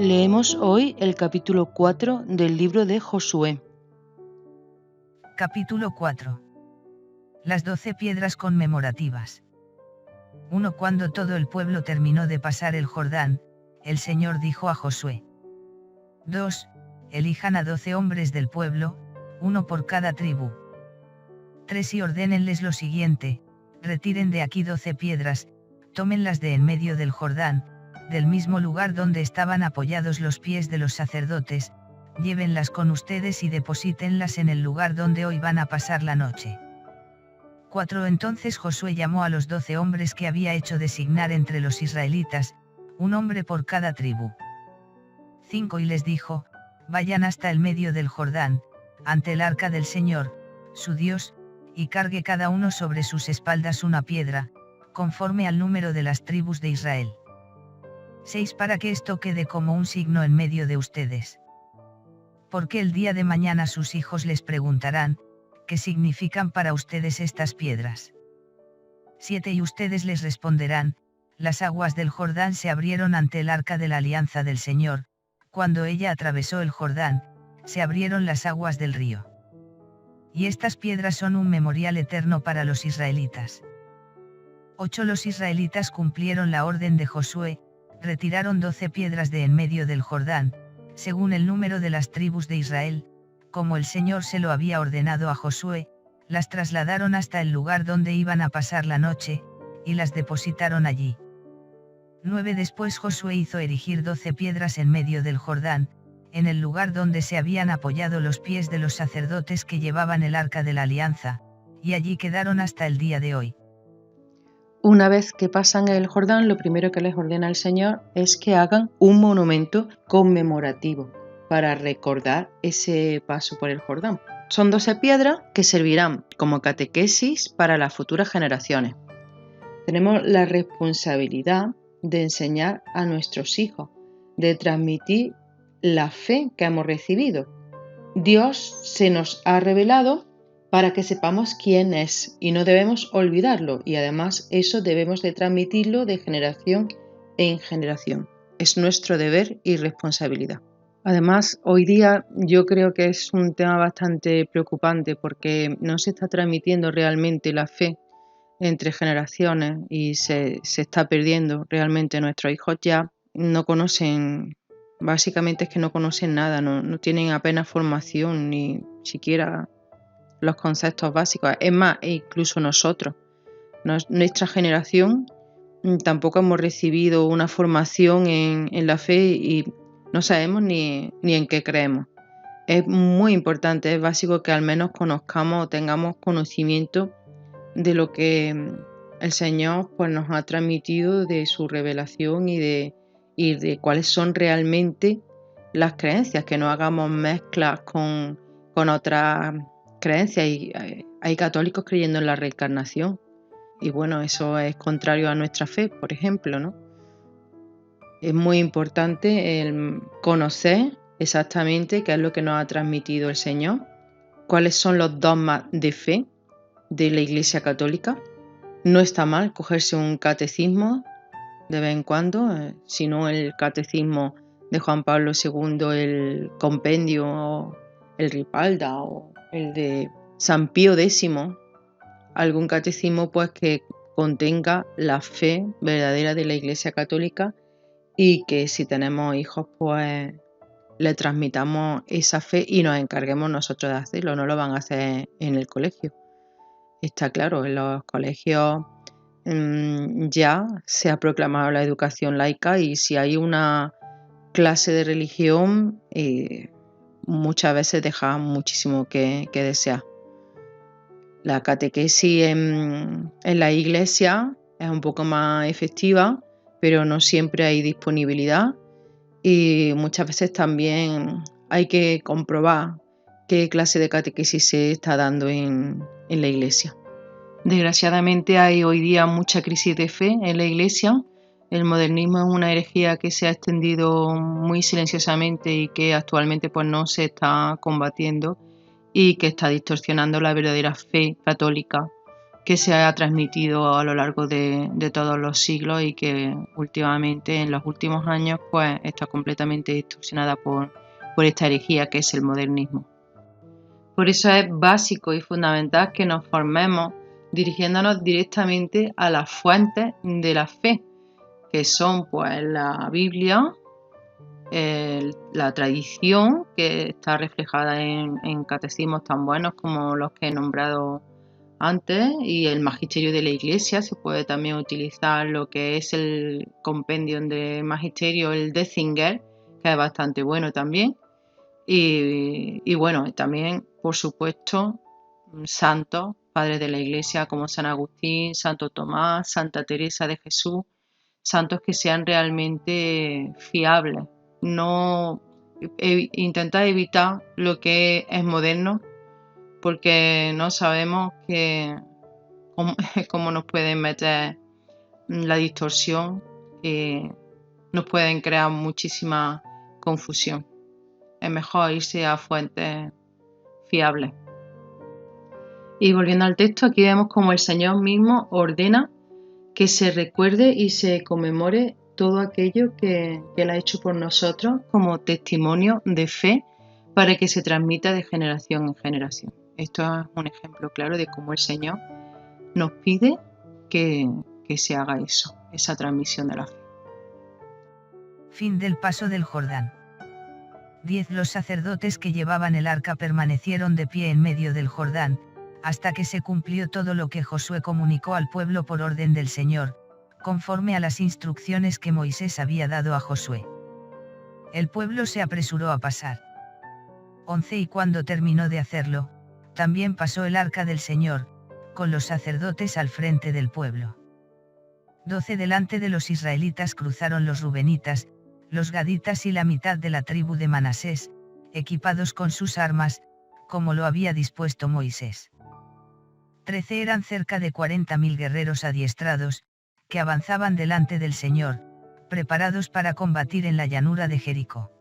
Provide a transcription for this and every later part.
Leemos hoy el capítulo 4 del libro de Josué. Capítulo 4. Las 12 piedras conmemorativas. 1. Cuando todo el pueblo terminó de pasar el Jordán, el Señor dijo a Josué. 2. Elijan a 12 hombres del pueblo, uno por cada tribu. 3. Y ordénenles lo siguiente: retiren de aquí 12 piedras, tómenlas de en medio del Jordán, del mismo lugar donde estaban apoyados los pies de los sacerdotes, llévenlas con ustedes y deposítenlas en el lugar donde hoy van a pasar la noche. 4. Entonces Josué llamó a los 12 hombres que había hecho designar entre los israelitas, un hombre por cada tribu. 5. Y les dijo: vayan hasta el medio del Jordán, ante el arca del Señor, su Dios, y cargue cada uno sobre sus espaldas una piedra, conforme al número de las tribus de Israel. 6. Para que esto quede como un signo en medio de ustedes. Porque el día de mañana sus hijos les preguntarán: ¿qué significan para ustedes estas piedras? 7. Y ustedes les responderán: las aguas del Jordán se abrieron ante el arca de la alianza del Señor, cuando ella atravesó el Jordán, se abrieron las aguas del río. Y estas piedras son un memorial eterno para los israelitas. 8. Los israelitas cumplieron la orden de Josué, retiraron 12 piedras de en medio del Jordán, según el número de las tribus de Israel, como el Señor se lo había ordenado a Josué, las trasladaron hasta el lugar donde iban a pasar la noche, y las depositaron allí. 9. Después Josué hizo erigir 12 piedras en medio del Jordán, en el lugar donde se habían apoyado los pies de los sacerdotes que llevaban el arca de la alianza, y allí quedaron hasta el día de hoy. Una vez que pasan el Jordán, lo primero que les ordena el Señor es que hagan un monumento conmemorativo para recordar ese paso por el Jordán. Son 12 piedras que servirán como catequesis para las futuras generaciones. Tenemos la responsabilidad de enseñar a nuestros hijos, de transmitir la fe que hemos recibido. Dios se nos ha revelado para que sepamos quién es y no debemos olvidarlo, y además eso debemos de transmitirlo de generación en generación. Es nuestro deber y responsabilidad. Además, hoy día yo creo que es un tema bastante preocupante porque no se está transmitiendo realmente la fe entre generaciones y se está perdiendo realmente. Nuestros hijos ya no conocen, básicamente es que no conocen nada, no tienen apenas formación ni siquiera los conceptos básicos. Es más, incluso nosotros, nuestra generación, tampoco hemos recibido una formación en la fe y no sabemos ni en qué creemos. Es muy importante, es básico que al menos conozcamos o tengamos conocimiento de lo que el Señor pues, nos ha transmitido, de su revelación y de cuáles son realmente las creencias, que no hagamos mezclas con otras creencias. Y hay católicos creyendo en la reencarnación y bueno, eso es contrario a nuestra fe, por ejemplo, ¿no? Es muy importante el conocer exactamente qué es lo que nos ha transmitido el Señor, cuáles son los dogmas de fe de la Iglesia Católica. No está mal cogerse un catecismo de vez en cuando, sino el catecismo de Juan Pablo II, el compendio, el Ripalda o el de San Pío X, algún catecismo pues que contenga la fe verdadera de la Iglesia Católica y que si tenemos hijos pues le transmitamos esa fe y nos encarguemos nosotros de hacerlo, no lo van a hacer en el colegio. Está claro, en los colegios ya se ha proclamado la educación laica y si hay una clase de religión muchas veces deja muchísimo que desear. La catequesis en la iglesia es un poco más efectiva, pero no siempre hay disponibilidad y muchas veces también hay que comprobar qué clase de catequesis se está dando en la iglesia. Desgraciadamente hay hoy día mucha crisis de fe en la iglesia. El modernismo es una herejía que se ha extendido muy silenciosamente y que actualmente pues no se está combatiendo y que está distorsionando la verdadera fe católica, que se ha transmitido a lo largo de todos los siglos y que últimamente, en los últimos años, pues está completamente distorsionada por esta herejía que es el modernismo. Por eso es básico y fundamental que nos formemos dirigiéndonos directamente a las fuentes de la fe, que son pues la Biblia, la tradición, que está reflejada en catecismos tan buenos como los que he nombrado antes, y el magisterio de la Iglesia. Se puede también utilizar lo que es el compendio de magisterio, el de Zinger, que es bastante bueno también. Y bueno, también, por supuesto, santos, padres de la Iglesia como San Agustín, Santo Tomás, Santa Teresa de Jesús, santos que sean realmente fiables. No intentar evitar lo que es moderno, porque no sabemos cómo nos pueden meter la distorsión y nos pueden crear muchísima confusión. Es mejor irse a fuentes fiables. Y volviendo al texto, aquí vemos como el Señor mismo ordena que se recuerde y se conmemore todo aquello que Él ha hecho por nosotros como testimonio de fe para que se transmita de generación en generación. Esto es un ejemplo claro de cómo el Señor nos pide que se haga eso, esa transmisión de la fe. Fin del paso del Jordán. 10. Los sacerdotes que llevaban el arca permanecieron de pie en medio del Jordán, hasta que se cumplió todo lo que Josué comunicó al pueblo por orden del Señor, conforme a las instrucciones que Moisés había dado a Josué. El pueblo se apresuró a pasar. 11. Y cuando terminó de hacerlo, también pasó el arca del Señor, con los sacerdotes al frente del pueblo. 12. Delante de los israelitas cruzaron los rubenitas, los gaditas y la mitad de la tribu de Manasés, equipados con sus armas, como lo había dispuesto Moisés. 13. Eran cerca de 40.000 guerreros adiestrados, que avanzaban delante del Señor, preparados para combatir en la llanura de Jericó.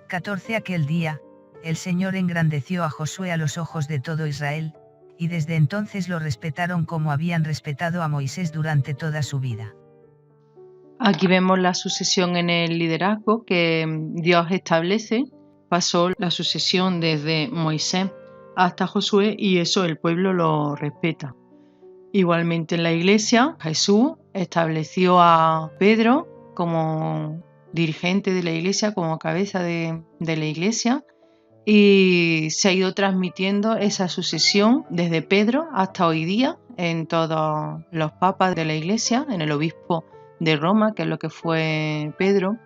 14. Aquel día, el Señor engrandeció a Josué a los ojos de todo Israel, y desde entonces lo respetaron como habían respetado a Moisés durante toda su vida. Aquí vemos la sucesión en el liderazgo que Dios establece. Pasó la sucesión desde Moisés hasta Josué y eso el pueblo lo respeta. Igualmente en la iglesia, Jesús estableció a Pedro como dirigente de la iglesia, como cabeza de la iglesia, y se ha ido transmitiendo esa sucesión desde Pedro hasta hoy día en todos los papas de la iglesia, en el obispo de Roma, que es lo que fue Pedro,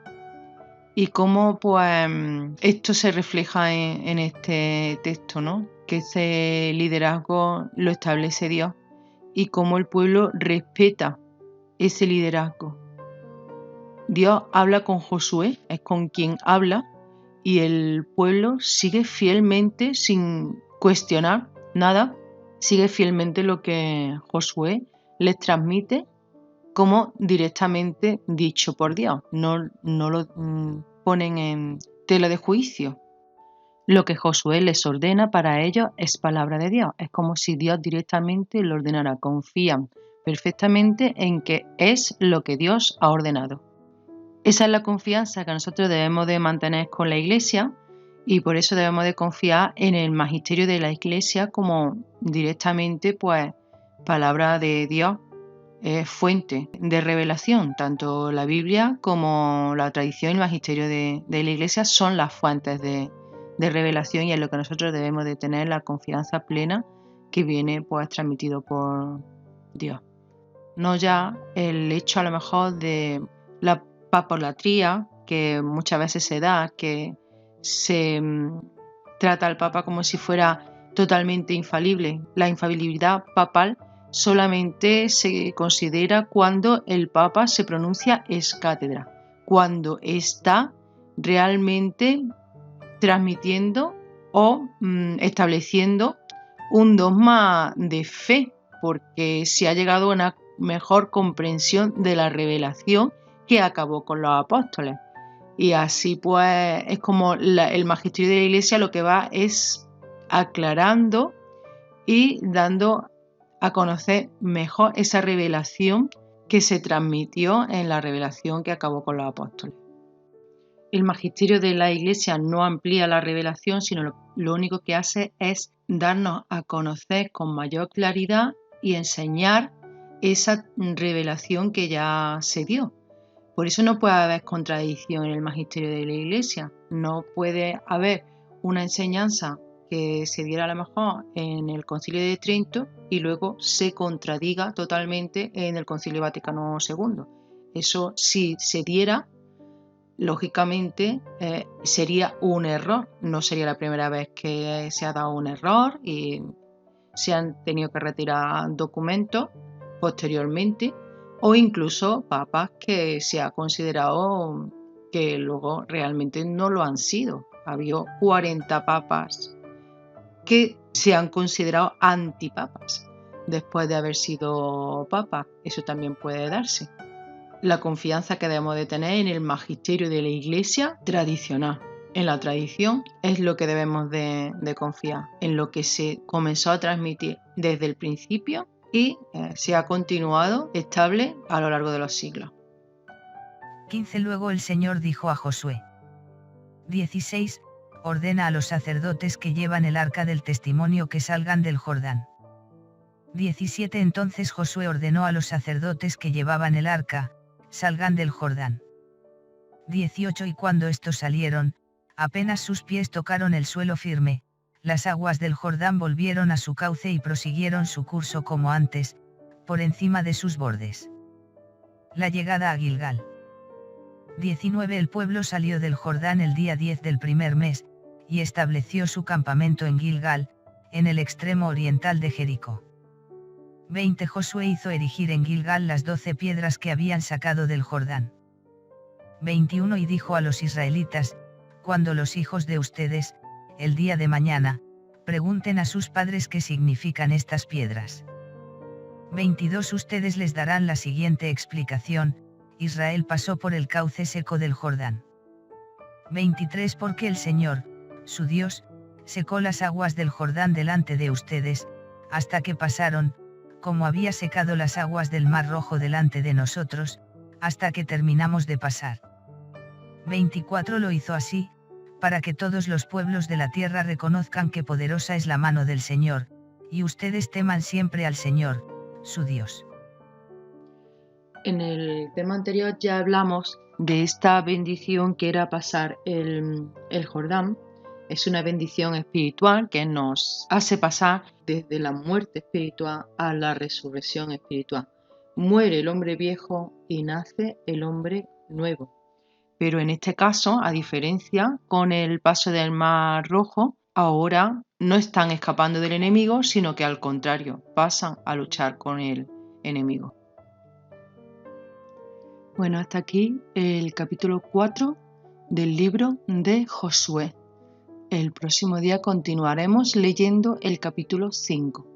y cómo pues esto se refleja en este texto, ¿no? Que ese liderazgo lo establece Dios y cómo el pueblo respeta ese liderazgo. Dios habla con Josué, es con quien habla, y el pueblo sigue fielmente, sin cuestionar nada, sigue fielmente lo que Josué les transmite como directamente dicho por Dios. No lo ponen en tela de juicio. Lo que Josué les ordena para ellos es palabra de Dios. Es como si Dios directamente lo ordenara. Confían perfectamente en que es lo que Dios ha ordenado. Esa es la confianza que nosotros debemos de mantener con la Iglesia y por eso debemos de confiar en el magisterio de la Iglesia como directamente pues palabra de Dios. Es fuente de revelación. Tanto la Biblia como la tradición y el magisterio de la Iglesia son las fuentes de revelación y es lo que nosotros debemos de tener la confianza plena que viene pues transmitido por Dios. No ya el hecho a lo mejor de la papolatría que muchas veces se da, que se trata al Papa como si fuera totalmente infalible. La infalibilidad papal solamente se considera cuando el Papa se pronuncia ex cátedra, cuando está realmente transmitiendo o estableciendo un dogma de fe, porque se ha llegado a una mejor comprensión de la revelación que acabó con los apóstoles. Y así pues es como el magisterio de la Iglesia lo que va es aclarando y dando a conocer mejor esa revelación que se transmitió en la revelación que acabó con los apóstoles. El magisterio de la Iglesia no amplía la revelación, sino lo único que hace es darnos a conocer con mayor claridad y enseñar esa revelación que ya se dio. Por eso no puede haber contradicción en el magisterio de la Iglesia. No puede haber una enseñanza que se diera a lo mejor en el Concilio de Trento y luego se contradiga totalmente en el Concilio Vaticano II. Eso, si se diera, lógicamente sería un error. No sería la primera vez que se ha dado un error y se han tenido que retirar documentos posteriormente, o incluso papas que se ha considerado que luego realmente no lo han sido. Había 40 papas que se han considerado antipapas después de haber sido papas. Eso también puede darse. La confianza que debemos de tener en el magisterio de la Iglesia tradicional. En la tradición es lo que debemos de confiar, en lo que se comenzó a transmitir desde el principio y se ha continuado estable a lo largo de los siglos. 15. Luego el Señor dijo a Josué. 16. Ordena a los sacerdotes que llevan el arca del testimonio que salgan del Jordán. 17. Entonces Josué ordenó a los sacerdotes que llevaban el arca, salgan del Jordán. 18. Y cuando estos salieron, apenas sus pies tocaron el suelo firme, las aguas del Jordán volvieron a su cauce y prosiguieron su curso como antes, por encima de sus bordes. La llegada a Gilgal. 19. El pueblo salió del Jordán el día 10 del primer mes, y estableció su campamento en Gilgal, en el extremo oriental de Jericó. 20. Josué hizo erigir en Gilgal las 12 piedras que habían sacado del Jordán. 21. Y dijo a los israelitas, cuando los hijos de ustedes, el día de mañana, pregunten a sus padres qué significan estas piedras. 22. Ustedes les darán la siguiente explicación: Israel pasó por el cauce seco del Jordán. 23. Porque el Señor, su Dios, secó las aguas del Jordán delante de ustedes, hasta que pasaron, como había secado las aguas del Mar Rojo delante de nosotros, hasta que terminamos de pasar. 24. Lo hizo así, para que todos los pueblos de la tierra reconozcan que poderosa es la mano del Señor, y ustedes teman siempre al Señor, su Dios. En el tema anterior ya hablamos de esta bendición que era pasar el Jordán. Es una bendición espiritual que nos hace pasar desde la muerte espiritual a la resurrección espiritual. Muere el hombre viejo y nace el hombre nuevo. Pero en este caso, a diferencia, con el paso del Mar Rojo, ahora no están escapando del enemigo, sino que al contrario, pasan a luchar con el enemigo. Bueno, hasta aquí el capítulo 4 del libro de Josué. El próximo día continuaremos leyendo el capítulo 5.